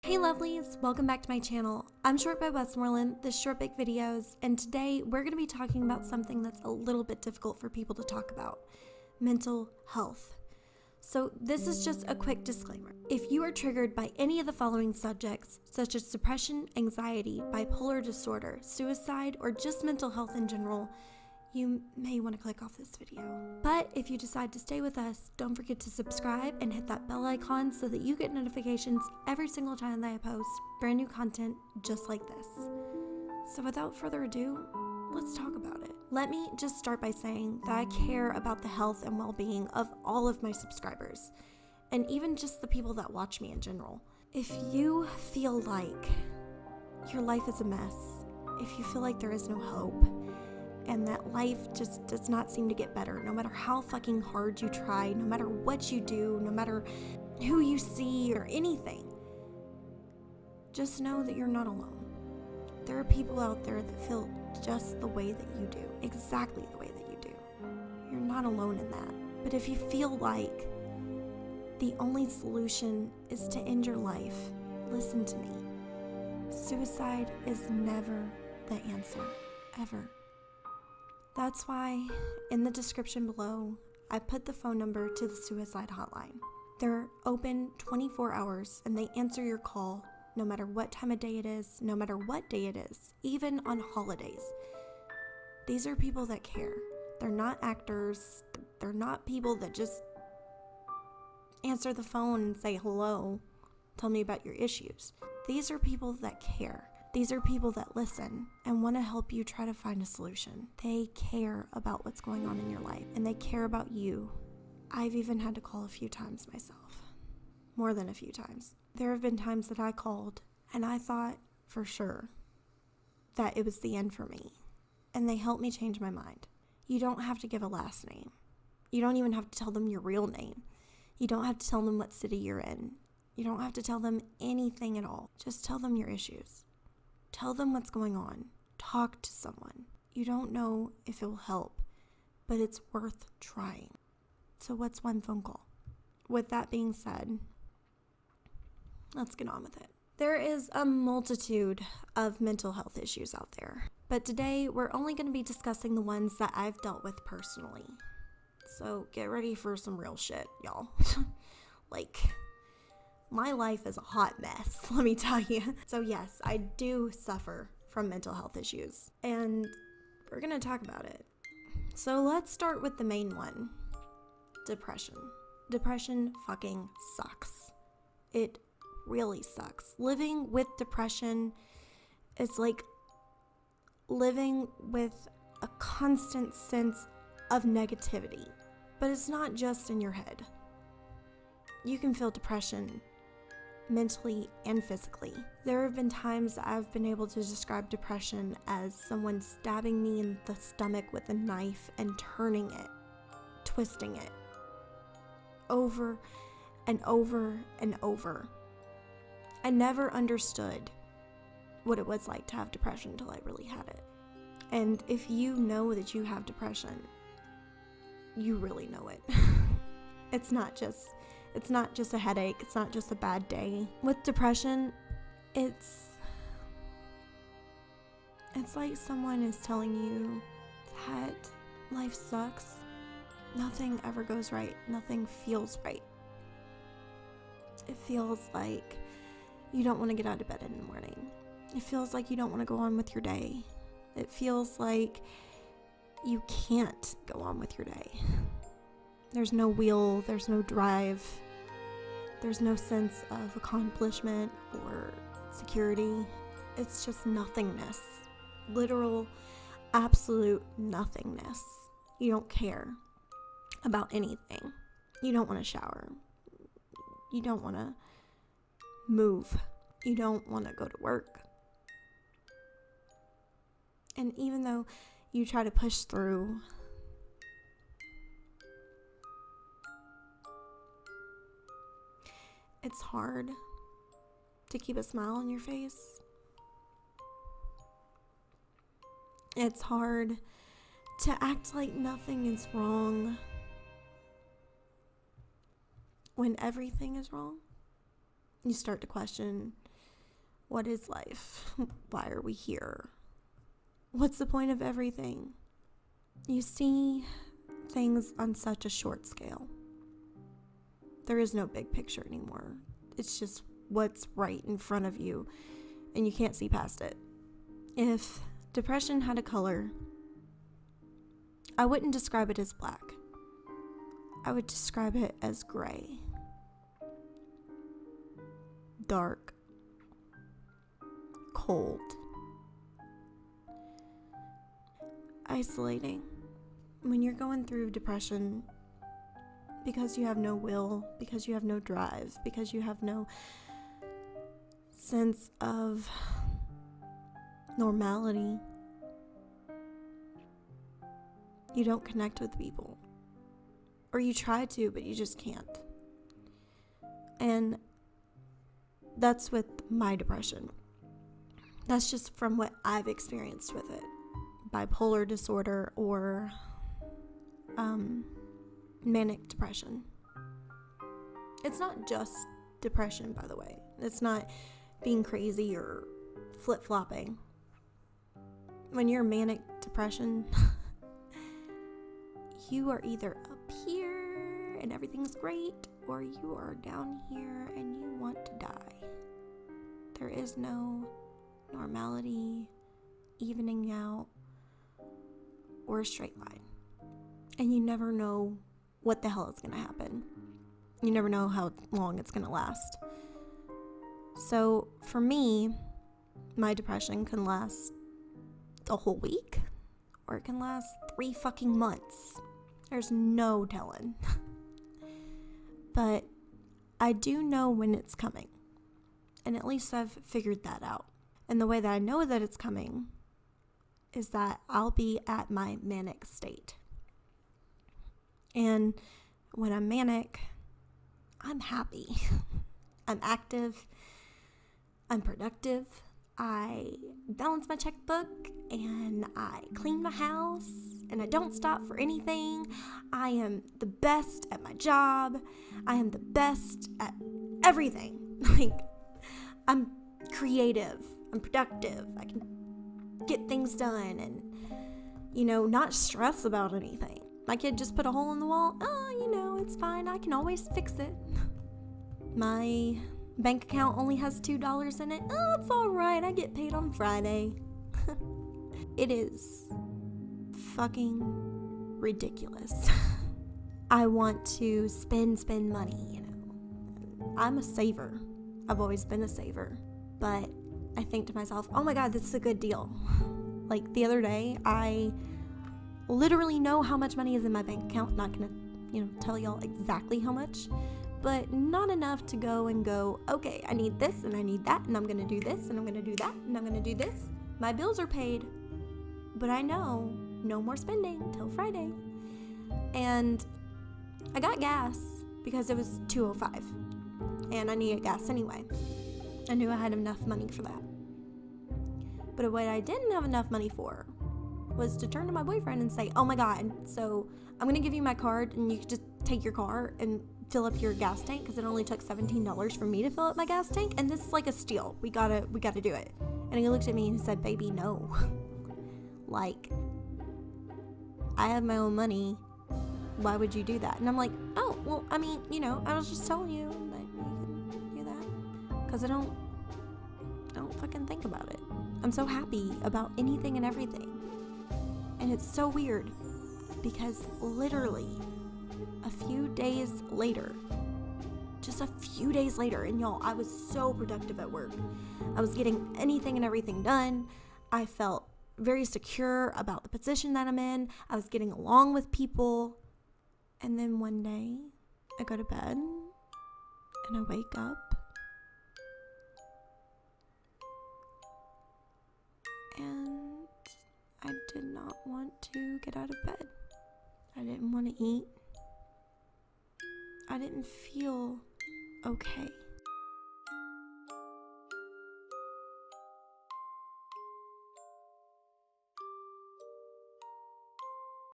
Hey lovelies, welcome back to my channel. I'm Short by Westmoreland, this short big videos, and today we're going to be talking about something that's a little bit difficult for people to talk about, mental health. So this is just a quick disclaimer. If you are triggered by any of the following subjects, such as depression, anxiety, bipolar disorder, suicide, or just mental health in general, you may want to click off this video. But if you decide to stay with us, don't forget to subscribe and hit that bell icon so that you get notifications every single time that I post brand new content just like this. So without further ado, let's talk about it. Let me just start by saying that I care about the health and well-being of all of my subscribers, and even just the people that watch me in general. If you feel like your life is a mess, if you feel like there is no hope, and that life just does not seem to get better, no matter how fucking hard you try, no matter what you do, no matter who you see or anything, just know that you're not alone. There are people out there that feel just the way that you do, exactly the way that you do. You're not alone in that. But if you feel like the only solution is to end your life, listen to me. Suicide is never the answer, ever. That's why in the description below, I put the phone number to the suicide hotline. They're open 24 hours and they answer your call no matter what time of day it is, no matter what day it is, even on holidays. These are people that care. They're not actors. They're not people that just answer the phone and say, hello, tell me about your issues. These are people that care. These are people that listen and want to help you try to find a solution. They care about what's going on in your life, and they care about you. I've even had to call a few times myself. More than a few times. There have been times that I called, and I thought for sure that it was the end for me. And they helped me change my mind. You don't have to give a last name. You don't even have to tell them your real name. You don't have to tell them what city you're in. You don't have to tell them anything at all. Just tell them your issues. Tell them what's going on. Talk to someone. You don't know if it will help, but it's worth trying. So what's one phone call? With that being said, let's get on with it. There is a multitude of mental health issues out there, but today we're only going to be discussing the ones that I've dealt with personally. So get ready for some real shit, y'all. My life is a hot mess, let me tell you. So yes, I do suffer from mental health issues, and we're gonna talk about it. So let's start with the main one, depression. Depression fucking sucks. It really sucks. Living with depression is like living with a constant sense of negativity, but it's not just in your head. You can feel depression mentally and physically. There have been times I've been able to describe depression as someone stabbing me in the stomach with a knife and turning it, twisting it, over and over and over. I never understood what it was like to have depression until I really had it. And if you know that you have depression, you really know it. It's not just a headache. It's not just a bad day. With depression, it's like someone is telling you that life sucks. Nothing ever goes right. Nothing feels right. It feels like you don't want to get out of bed in the morning. It feels like you don't want to go on with your day. It feels like you can't go on with your day. There's no will, there's no drive, there's no sense of accomplishment or security. It's just nothingness. Literal, absolute nothingness. You don't care about anything. You don't want to shower. You don't want to move. You don't want to go to work. And even though you try to push through, it's hard to keep a smile on your face. It's hard to act like nothing is wrong when everything is wrong. You start to question What is life? Why are we here? What's the point of everything? You see things on such a short scale. There is no big picture anymore. It's just what's right in front of you, and you can't see past it. If depression had a color, I wouldn't describe it as black. I would describe it as gray. Dark. Cold. Isolating. When you're going through depression because you have no will, because you have no drive, because you have no sense of normality, you don't connect with people. Or you try to, but you just can't. And that's with my depression. That's just from what I've experienced with it. Bipolar disorder or manic depression. It's not just depression, by the way. It's not being crazy or flip-flopping. When you're manic depression, you are either up here and everything's great, or you are down here and you want to die. There is no normality, evening out, or a straight line. And you never know what the hell is going to happen. You never know how long it's going to last. So for me, my depression can last a whole week, or it can last 3 fucking months. There's no telling. But I do know when it's coming. And at least I've figured that out. And the way that I know that it's coming is that I'll be at my manic state. And when I'm manic, I'm happy. I'm active. I'm productive. I balance my checkbook and I clean my house and I don't stop for anything. I am the best at my job. I am the best at everything. Like, I'm creative. I'm productive. I can get things done and, not stress about anything. My kid just put a hole in the wall. Oh, it's fine. I can always fix it. My bank account only has $2 in it. Oh, it's all right. I get paid on Friday. It is fucking ridiculous. I want to spend money, I'm a saver. I've always been a saver. But I think to myself, oh my God, this is a good deal. Like the other day, I literally know how much money is in my bank account. Not gonna, tell y'all exactly how much, but not enough to go, okay, I need this and I need that, and I'm gonna do this and I'm gonna do that and I'm gonna do this. My bills are paid, but I know no more spending till Friday. And I got gas because it was $2.05 and I needed gas anyway. I knew I had enough money for that. But what I didn't have enough money for was to turn to my boyfriend and say, oh my God, so I'm going to give you my card and you can just take your car and fill up your gas tank, because it only took $17 for me to fill up my gas tank, and this is like a steal. We gotta do it. And he looked at me and he said, baby, no. Like, I have my own money. Why would you do that? And I'm like, oh, well, I mean, I was just telling you that you can do that. Because I don't fucking think about it. I'm so happy about anything and everything. And it's so weird because literally a few days later, and y'all, I was so productive at work. I was getting anything and everything done. I felt very secure about the position that I'm in. I was getting along with people. And then one day, I go to bed and I wake up and I did not want to get out of bed. I didn't want to eat. I didn't feel okay.